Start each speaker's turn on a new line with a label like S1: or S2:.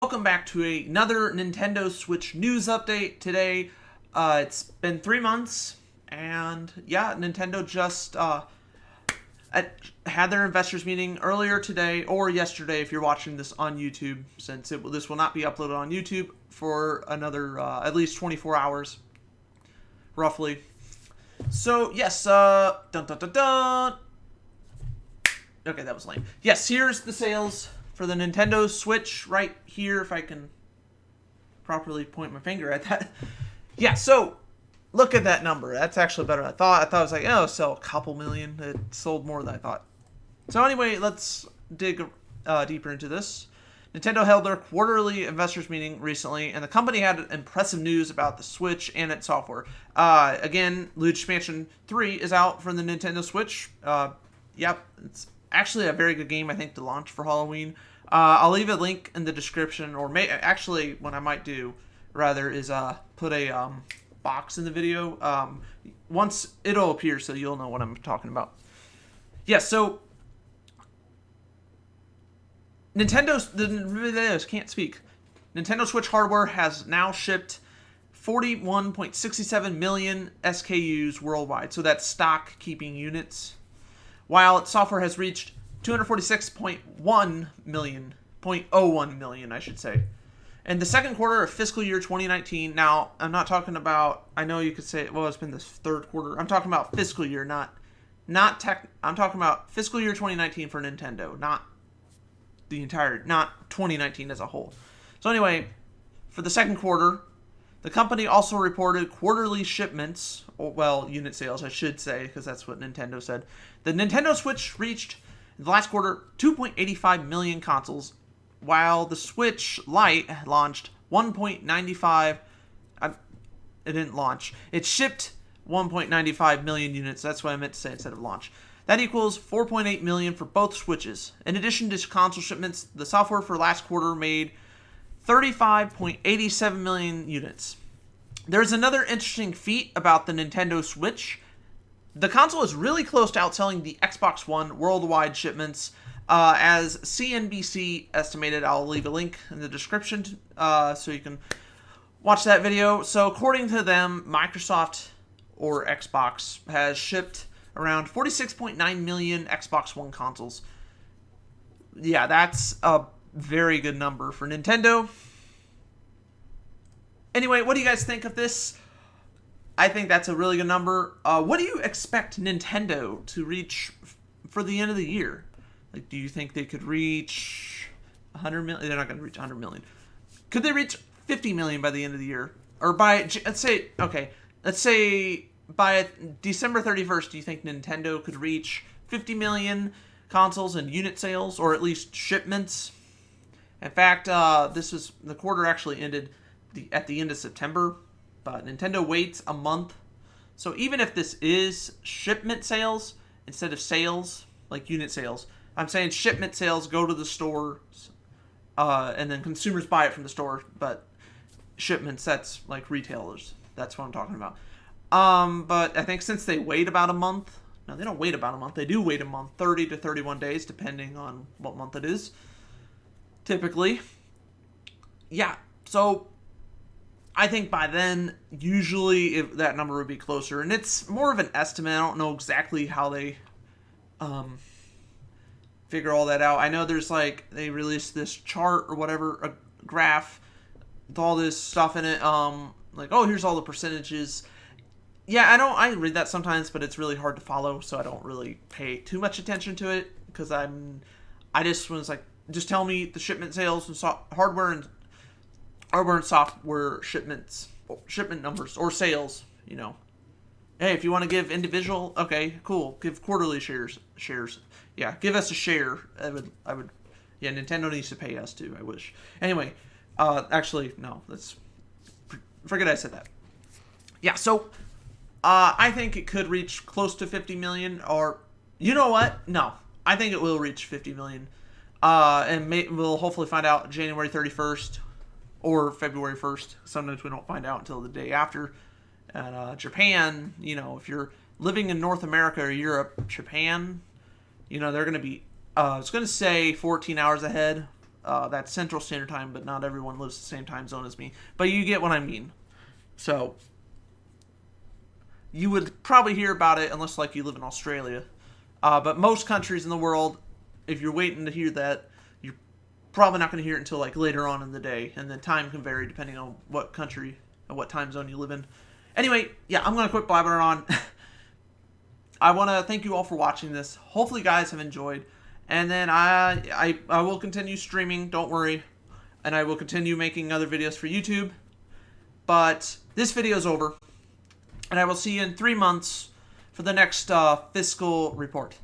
S1: Welcome back to another Nintendo Switch news update today. It's been 3 months, and yeah, Nintendo just had their investors meeting earlier today, or yesterday if you're watching this on YouTube, since this will not be uploaded on YouTube for another at least 24 hours, roughly. So, yes, dun dun dun dun. Okay, that was lame. Yes, here's the sales for the Nintendo Switch right here, if I can properly point my finger at that. Yeah, so look at that number. That's actually better than I thought. I thought it was like, oh, sell a couple million. It sold more than I thought. So anyway, let's dig deeper into this. Nintendo held their quarterly investors meeting recently, and the company had impressive news about the Switch and its software. Again, Luigi's Mansion 3 is out for the Nintendo Switch. Yep, it's actually a very good game, I think, to launch for Halloween. I'll leave a link in the description, or actually, what I might do, rather, is put a box in the video. Once it'll appear, so you'll know what I'm talking about. Yeah, so Nintendo Switch hardware has now shipped 41.67 million SKUs worldwide, so that's stock keeping units, while its software has reached 246.1 million, 0.01 million, I should say. In the second quarter of fiscal year 2019, now, I'm not talking about, I know you could say, well, it's been the third quarter. I'm talking about fiscal year, I'm talking about fiscal year 2019 for Nintendo, not 2019 as a whole. So anyway, for the second quarter, the company also reported quarterly shipments, well, unit sales, I should say, because that's what Nintendo said. The Nintendo Switch reached, in the last quarter, 2.85 million consoles, while the Switch Lite launched 1.95. It didn't launch. It shipped 1.95 million units. That's what I meant to say instead of launch. That equals 4.8 million for both Switches. In addition to console shipments, the software for last quarter made 35.87 million units. There's another interesting feat about the Nintendo Switch. The console is really close to outselling the Xbox One worldwide shipments, as CNBC estimated. I'll leave a link in the description so you can watch that video. So according to them, Microsoft or Xbox has shipped around 46.9 million Xbox One consoles. Yeah, that's a very good number for Nintendo. Anyway, what do you guys think of this? I think that's a really good number. What do you expect Nintendo to reach for the end of the year? Like, do you think they could reach 100 million? They're not going to reach 100 million. Could they reach 50 million by the end of the year? Or by, let's say by December 31st, do you think Nintendo could reach 50 million consoles and unit sales, or at least shipments? In fact, the quarter actually ended at the end of September, but Nintendo waits a month. So even if this is shipment sales instead of sales, like unit sales, I'm saying shipment sales go to the stores, and then consumers buy it from the store, but shipments, that's like retailers. That's what I'm talking about. But I think since they wait about a month, no, they don't wait about a month, they do wait a month, 30 to 31 days, depending on what month it is, typically. Yeah, so I think by then, usually that number would be closer, and it's more of an estimate. I don't know exactly how they figure all that out. I know there's they released this chart or whatever, a graph with all this stuff in it, oh, here's all the percentages. Yeah, I read that sometimes, but it's really hard to follow, so I don't really pay too much attention to it, because I just was like, just tell me the shipment sales and hardware and software shipment numbers, or sales, Hey, if you want to give individual, okay, cool, give quarterly shares. Yeah, give us a share. I would, yeah, Nintendo needs to pay us too, I wish. Anyway, actually, no, forget I said that. Yeah, so I think it could reach close to 50 million, or, you know what? No, I think it will reach 50 million. And we'll hopefully find out January 31st or February 1st. Sometimes we don't find out until the day after. And Japan, if you're living in North America or Europe, Japan, they're going to be, it's going to say 14 hours ahead That's Central Standard Time, but not everyone lives the same time zone as me. But you get what I mean. So, you would probably hear about it unless, like, you live in Australia. But most countries in the world, if you're waiting to hear that, you're probably not going to hear it until, like, later on in the day. And then time can vary depending on what country and what time zone you live in. Anyway, yeah, I'm going to quit blabbering on. I want to thank you all for watching this. Hopefully you guys have enjoyed. And then I will continue streaming, don't worry. And I will continue making other videos for YouTube. But this video is over. And I will see you in 3 months for the next fiscal report.